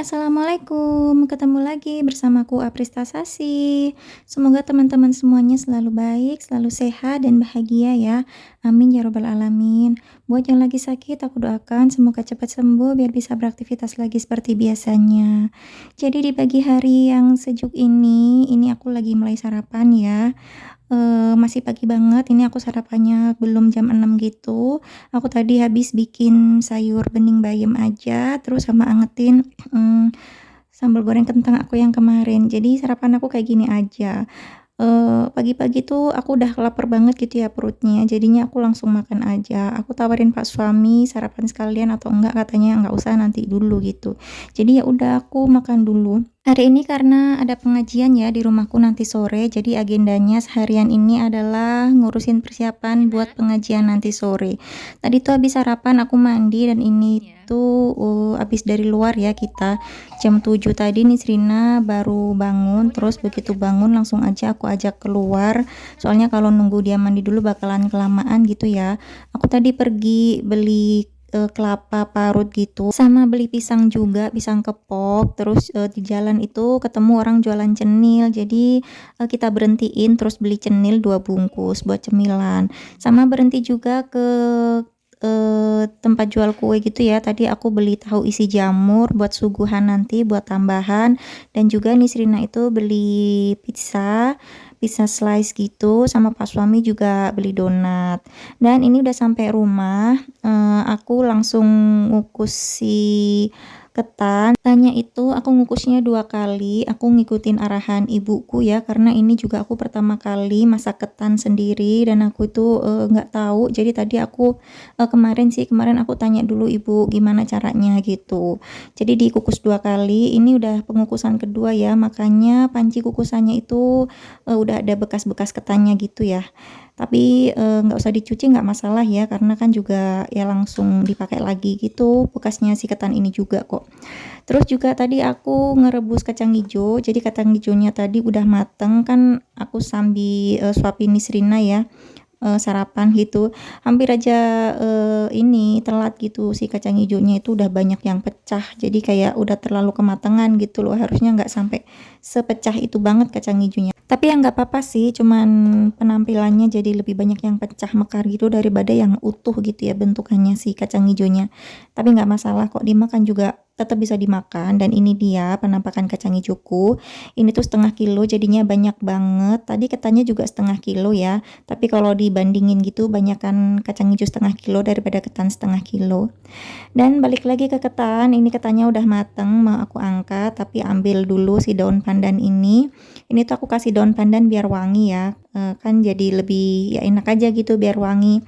Assalamualaikum. Ketemu lagi bersamaku Aprista Sasi. Semoga teman-teman semuanya selalu baik, selalu sehat dan bahagia ya. Amin ya robbal alamin. Buat yang lagi sakit, aku doakan semoga cepat sembuh biar bisa beraktivitas lagi seperti biasanya. Jadi di pagi hari yang sejuk ini aku lagi mulai sarapan ya. Masih pagi banget, ini aku sarapannya belum jam 6 gitu. Aku tadi habis bikin sayur bening bayam aja, terus sama angetin sambal goreng kentang aku yang kemarin. Jadi sarapan aku kayak gini aja. Pagi-pagi tuh aku udah lapar banget gitu ya perutnya, jadinya aku langsung makan aja. Aku tawarin Pak suami sarapan sekalian atau enggak, katanya nggak usah nanti dulu gitu. Jadi ya udah aku makan dulu. Hari ini karena ada pengajian ya di rumahku nanti sore, jadi agendanya seharian ini adalah ngurusin persiapan buat pengajian nanti sore. Tadi tuh habis sarapan aku mandi dan ini tuh habis dari luar ya kita jam 7 tadi nih Srina baru bangun, terus begitu bangun langsung aja aku ajak keluar, soalnya kalau nunggu dia mandi dulu bakalan kelamaan gitu ya. Aku tadi pergi beli kelapa parut gitu, sama beli pisang juga, pisang kepok. Terus di jalan itu ketemu orang jualan cenil, jadi kita berhentiin terus beli cenil 2 bungkus buat cemilan, sama berhenti juga ke tempat jual kue gitu ya. Tadi aku beli tahu isi jamur buat suguhan nanti, buat tambahan. Dan juga nih Srina itu beli pizza slice gitu, sama Pak suami juga beli donat. Dan ini udah sampai rumah, aku langsung ngukus si ketannya itu aku ngukusnya 2 kali. Aku ngikutin arahan ibuku ya, karena ini juga aku pertama kali masak ketan sendiri dan aku itu nggak tahu. Jadi tadi aku kemarin aku tanya dulu ibu gimana caranya gitu. Jadi dikukus 2 kali. Ini udah pengukusan kedua ya, makanya panci kukusannya itu udah ada bekas-bekas ketannya gitu ya. Tapi nggak usah dicuci, nggak masalah ya, karena kan juga ya langsung dipakai lagi gitu bekasnya si ketan ini juga kok. Terus juga tadi aku ngerebus kacang hijau, jadi kacang hijaunya tadi udah mateng kan, aku sambil suapin Nisrina ya, sarapan gitu. Hampir aja ini telat gitu, si kacang hijaunya itu udah banyak yang pecah, jadi kayak udah terlalu kematangan gitu loh, harusnya nggak sampai sepecah itu banget kacang hijaunya. Tapi ya nggak apa-apa sih, cuman penampilannya jadi lebih banyak yang pecah mekar gitu daripada yang utuh gitu ya bentukannya si kacang hijaunya. Tapi nggak masalah kok, dimakan juga tetap bisa dimakan. Dan ini dia penampakan kacang hijauku. Ini tuh 1/2 kilo, jadinya banyak banget. Tadi ketannya juga 1/2 kilo ya, tapi kalau dibandingin gitu banyakan kacang hijau 1/2 kilo daripada ketan 1/2 kilo. Dan balik lagi ke ketan, ini ketannya udah mateng, mau aku angkat, tapi ambil dulu si daun pandan ini. Ini tuh aku kasih daun pandan biar wangi ya, kan jadi lebih ya enak aja gitu biar wangi.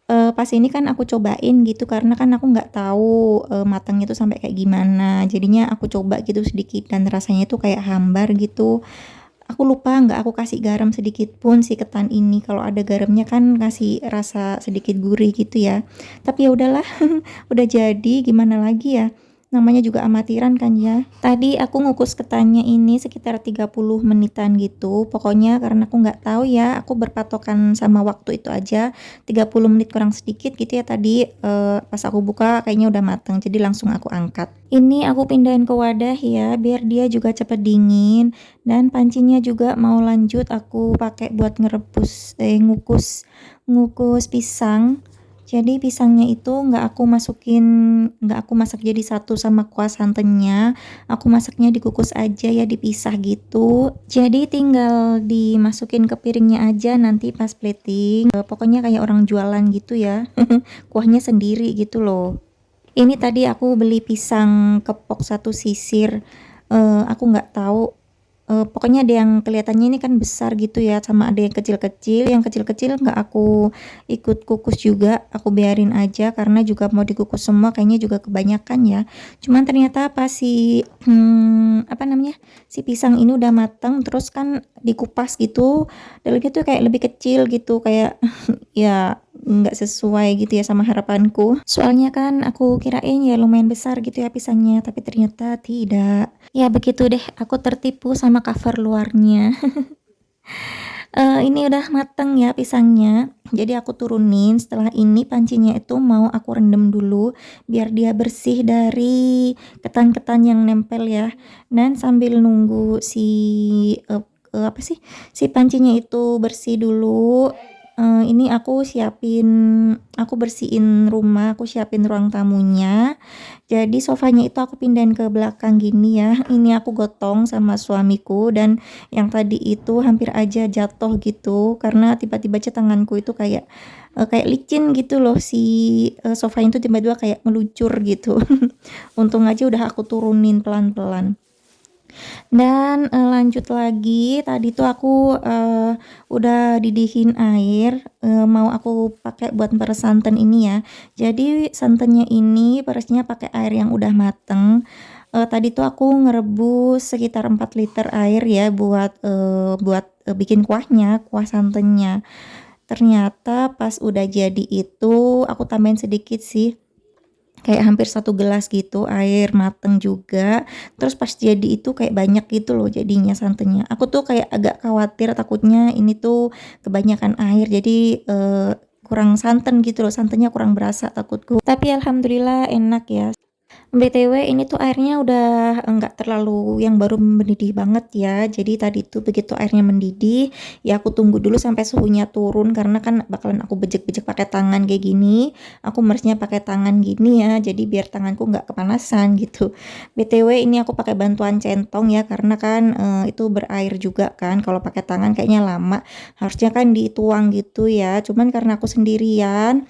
Pas ini kan aku cobain gitu, karena kan aku nggak tahu matangnya tuh sampai kayak gimana, jadinya aku coba gitu sedikit dan rasanya tuh kayak hambar gitu. Aku lupa nggak aku kasih garam sedikit pun si ketan ini, kalau ada garamnya kan kasih rasa sedikit gurih gitu ya. Tapi ya udahlah, udah jadi, gimana lagi ya, namanya juga amatiran kan ya. Tadi aku ngukus ketannya ini sekitar 30 menitan gitu, pokoknya karena aku nggak tahu ya, aku berpatokan sama waktu itu aja, 30 menit kurang sedikit gitu ya tadi. Pas aku buka kayaknya udah mateng, jadi langsung aku angkat. Ini aku pindahin ke wadah ya, biar dia juga cepet dingin. Dan pancinya juga mau lanjut aku pakai buat ngukus pisang. Jadi pisangnya itu nggak aku masak jadi satu sama kuah santannya, aku masaknya dikukus aja ya, dipisah gitu. Jadi tinggal dimasukin ke piringnya aja nanti pas plating. Pokoknya kayak orang jualan gitu ya. Kuahnya sendiri gitu loh. Ini tadi aku beli pisang kepok 1 sisir. Aku nggak tahu, pokoknya ada yang kelihatannya ini kan besar gitu ya, sama ada yang kecil-kecil. Yang kecil-kecil nggak aku ikut kukus juga, aku biarin aja karena juga mau dikukus semua kayaknya juga kebanyakan ya. Cuman ternyata pas apa namanya, si pisang ini udah mateng terus kan dikupas gitu, dalamnya tuh kayak lebih kecil gitu, kayak ya nggak sesuai gitu ya sama harapanku. Soalnya kan aku kirain ya lumayan besar gitu ya pisangnya, tapi ternyata tidak. Ya begitu deh, aku tertipu sama cover luarnya. Ini udah mateng ya pisangnya, jadi aku turunin. Setelah ini pancinya itu mau aku rendam dulu biar dia bersih dari ketan-ketan yang nempel ya. Dan sambil nunggu si apa sih, si pancinya itu bersih dulu, ini aku bersihin rumah, aku siapin ruang tamunya. Jadi sofanya itu aku pindahin ke belakang gini ya. Ini aku gotong sama suamiku, dan yang tadi itu hampir aja jatuh gitu karena tiba-tiba aja tanganku itu kayak licin gitu loh, si sofanya itu tiba-tiba kayak meluncur gitu. Untung aja udah aku turunin pelan-pelan. Dan lanjut lagi, tadi tuh aku udah didihin air, mau aku pakai buat meres santan ini ya. Jadi santannya ini peresnya pakai air yang udah mateng. Tadi tuh aku ngerebus sekitar 4 liter air ya buat bikin kuahnya, kuah santannya. Ternyata pas udah jadi itu aku tambahin sedikit sih, kayak hampir 1 gelas gitu air mateng juga. Terus pas jadi itu kayak banyak gitu loh jadinya santannya. Aku tuh kayak agak khawatir, takutnya ini tuh kebanyakan air jadi kurang santan gitu loh, santannya kurang berasa takutku. Tapi alhamdulillah enak ya. BTW ini tuh airnya udah enggak terlalu yang baru mendidih banget ya. Jadi tadi tuh begitu airnya mendidih, ya aku tunggu dulu sampai suhunya turun karena kan bakalan aku bejek-bejek pakai tangan kayak gini. Aku meresnya pakai tangan gini ya. Jadi biar tanganku nggak kepanasan gitu. BTW ini aku pakai bantuan centong ya karena kan itu berair juga kan. Kalau pakai tangan kayaknya lama. Harusnya kan dituang gitu ya. Cuman karena aku sendirian,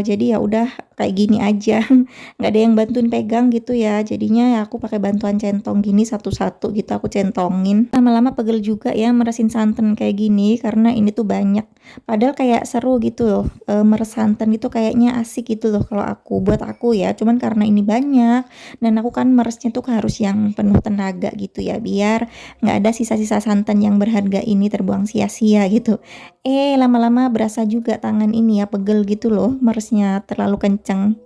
jadi ya udah kayak gini aja. Nggak ada yang bantuin pegang gitu ya, jadinya ya aku pakai bantuan centong gini satu-satu gitu aku centongin. Lama-lama pegel juga ya meresin santan kayak gini karena ini tuh banyak, padahal kayak seru gitu loh, meres santan itu kayaknya asik gitu loh kalau buat aku ya. Cuman karena ini banyak dan aku kan meresnya tuh harus yang penuh tenaga gitu ya, biar nggak ada sisa-sisa santan yang berharga ini terbuang sia-sia gitu. Lama-lama berasa juga tangan ini ya pegel gitu loh meresnya terlalu kenceng.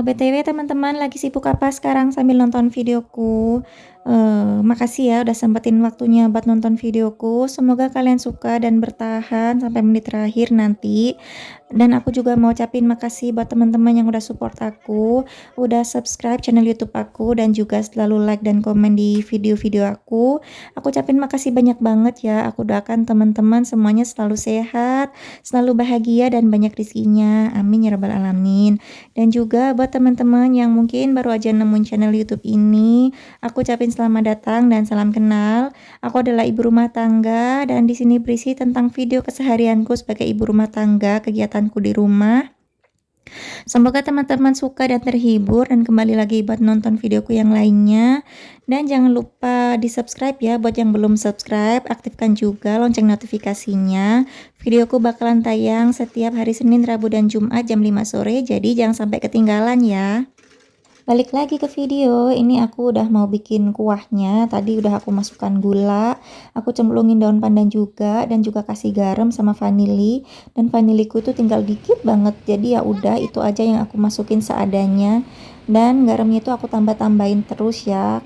BTW teman-teman lagi sibuk apa sekarang sambil nonton videoku? Makasih ya udah sempetin waktunya buat nonton videoku. Semoga kalian suka dan bertahan sampai menit terakhir nanti. Dan aku juga mau ucapin makasih buat teman-teman yang udah support aku, udah subscribe channel YouTube aku, dan juga selalu like dan komen di video-video aku. Aku ucapin makasih banyak banget ya. Aku doakan teman-teman semuanya selalu sehat, selalu bahagia dan banyak rezekinya. Amin ya rabbal alamin. Dan juga buat teman-teman yang mungkin baru aja nemuin channel YouTube ini, aku ucapin selamat datang dan salam kenal. Aku adalah ibu rumah tangga dan di sini berisi tentang video keseharianku sebagai ibu rumah tangga, kegiatanku di rumah. Semoga teman-teman suka dan terhibur dan kembali lagi buat nonton videoku yang lainnya. Dan jangan lupa di-subscribe ya buat yang belum subscribe, aktifkan juga lonceng notifikasinya. Videoku bakalan tayang setiap hari Senin, Rabu, dan Jumat jam 5 sore, jadi jangan sampai ketinggalan ya. Balik lagi ke video, ini aku udah mau bikin kuahnya. Tadi udah aku masukkan gula, aku cemplungin daun pandan juga, dan juga kasih garam sama vanili. Dan vaniliku itu tinggal dikit banget, jadi ya udah itu aja yang aku masukin seadanya. Dan garamnya itu aku tambah-tambahin terus ya,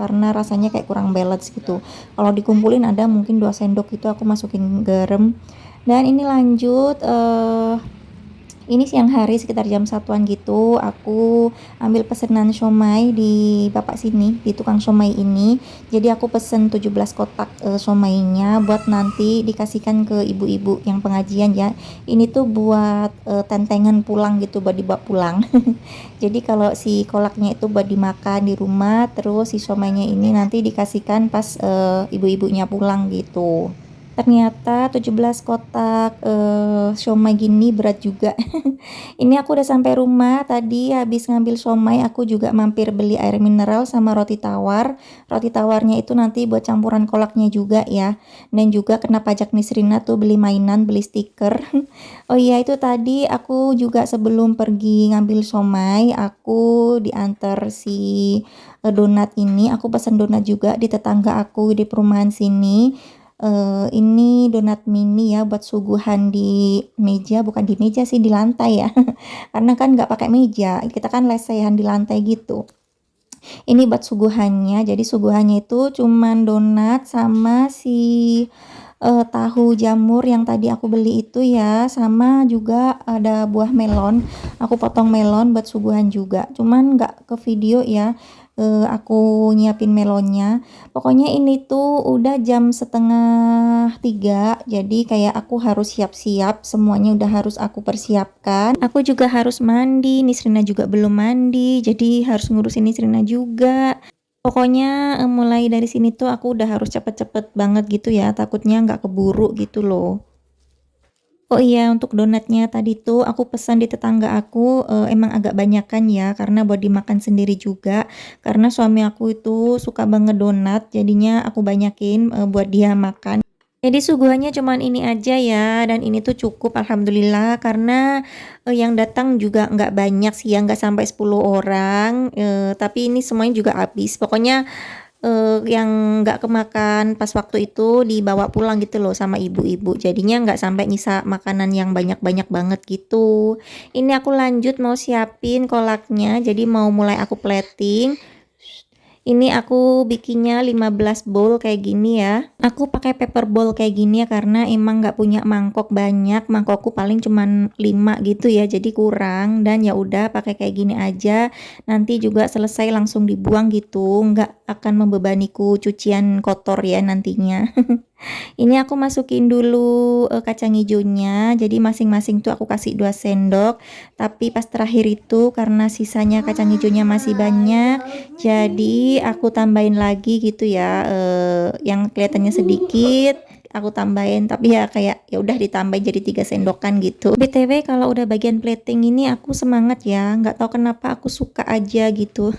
karena rasanya kayak kurang balance gitu. Kalau dikumpulin ada mungkin 2 sendok gitu aku masukin garam. Dan ini lanjut, ini siang hari sekitar jam 1-an gitu, aku ambil pesanan siomay di bapak sini, di tukang siomay ini. Jadi aku pesen 17 kotak siomaynya buat nanti dikasihkan ke ibu-ibu yang pengajian ya. Ini tuh buat tentengan pulang gitu, buat dibawa pulang. Jadi kalau si kolaknya itu buat dimakan di rumah, terus si siomaynya ini nanti dikasihkan pas ibu-ibunya pulang gitu. Ternyata 17 kotak siomay gini berat juga. Ini aku udah sampai rumah, tadi habis ngambil siomay aku juga mampir beli air mineral sama roti tawar. Roti tawarnya itu nanti buat campuran kolaknya juga ya. Dan juga kena pajak Nisrina tuh beli mainan, beli stiker. Oh iya, itu tadi aku juga sebelum pergi ngambil siomay, aku diantar si donat ini. Aku pesan donat juga di tetangga aku di perumahan sini. Ini donat mini ya buat suguhan di meja, bukan di meja sih, di lantai ya. Karena kan nggak pakai meja, kita kan lesehan di lantai gitu. Ini buat suguhannya, jadi suguhannya itu cuman donat sama si tahu jamur yang tadi aku beli itu ya, sama juga ada buah melon. Aku potong melon buat suguhan juga, cuman nggak ke video ya. Aku nyiapin melonnya. Pokoknya ini tuh udah jam setengah 3, jadi kayak aku harus siap-siap, semuanya udah harus aku persiapkan. Aku juga harus mandi, Nisrina juga belum mandi, jadi harus ngurusin Nisrina juga. Pokoknya, mulai dari sini tuh aku udah harus cepet-cepet banget gitu ya, takutnya nggak keburu gitu loh. Oh iya, untuk donatnya tadi tuh aku pesan di tetangga aku, emang agak banyakan ya, karena buat dimakan sendiri juga. Karena suami aku itu suka banget donat, jadinya aku banyakin, buat dia makan. Jadi suguhannya cuman ini aja ya, dan ini tuh cukup alhamdulillah karena, yang datang juga nggak banyak sih ya, nggak sampai 10 orang, tapi ini semuanya juga habis. Pokoknya, yang nggak kemakan pas waktu itu dibawa pulang gitu loh sama ibu-ibu, jadinya nggak sampai nyisa makanan yang banyak-banyak banget gitu. Ini aku lanjut mau siapin kolaknya, jadi mau mulai aku plating. Ini aku bikinnya 15 bowl kayak gini ya. Aku pakai paper bowl kayak gini ya karena emang nggak punya mangkok banyak. Mangkokku paling cuman 5 gitu ya, jadi kurang. Dan ya udah pakai kayak gini aja. Nanti juga selesai langsung dibuang gitu. Nggak akan membebaniku cucian kotor ya nantinya. Ini aku masukin dulu kacang hijaunya. Jadi masing-masing tuh aku kasih 2 sendok. Tapi pas terakhir itu karena sisanya kacang hijaunya masih banyak, jadi aku tambahin lagi gitu ya. Yang kelihatannya sedikit aku tambahin, tapi ya kayak ya udah ditambahin jadi 3 sendokan gitu. BTW kalau udah bagian plating ini aku semangat ya, nggak tahu kenapa aku suka aja gitu.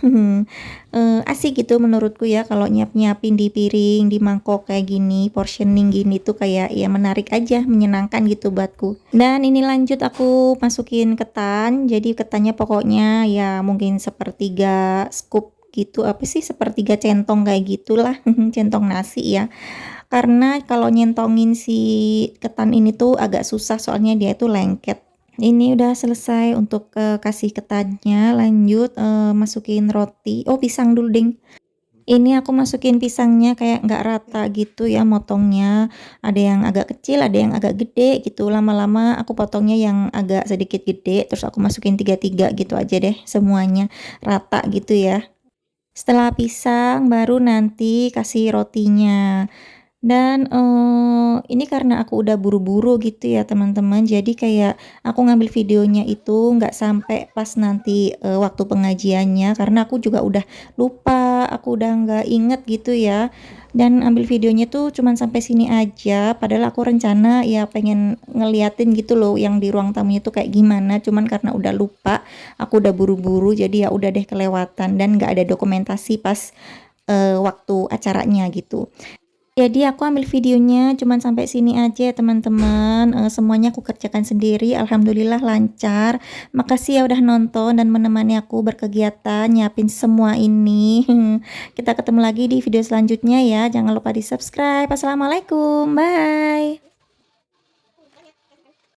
Asik gitu menurutku ya kalau nyiapin di piring, di mangkok kayak gini, portioning gini tuh kayak ya menarik aja, menyenangkan gitu buatku. Dan ini lanjut aku masukin ketan, jadi ketannya pokoknya ya mungkin sepertiga scoop gitu, apa sih, sepertiga centong kayak gitulah, centong nasi ya. Karena kalau nyentongin si ketan ini tuh agak susah soalnya dia itu lengket. Ini udah selesai untuk kasih ketannya, lanjut masukin roti. Oh, pisang dulu ding. Ini aku masukin pisangnya kayak nggak rata gitu ya motongnya. Ada yang agak kecil, ada yang agak gede gitu. Lama-lama aku potongnya yang agak sedikit gede, terus aku masukin tiga-tiga gitu aja deh semuanya rata gitu ya. Setelah pisang baru nanti kasih rotinya. Dan, ini karena aku udah buru-buru gitu ya teman-teman, jadi kayak aku ngambil videonya itu nggak sampai pas nanti, waktu pengajiannya, karena aku juga udah lupa, aku udah nggak inget gitu ya. Dan ambil videonya tuh cuman sampai sini aja, padahal aku rencana ya pengen ngeliatin gitu loh yang di ruang tamunya tuh kayak gimana, cuman karena udah lupa, aku udah buru-buru jadi ya udah deh kelewatan dan nggak ada dokumentasi pas, waktu acaranya gitu. Jadi aku ambil videonya cuman sampai sini aja ya teman-teman, semuanya aku kerjakan sendiri, alhamdulillah lancar. Makasih ya udah nonton dan menemani aku berkegiatan nyiapin semua ini. Kita ketemu lagi di video selanjutnya ya, jangan lupa di-subscribe. Assalamualaikum, bye.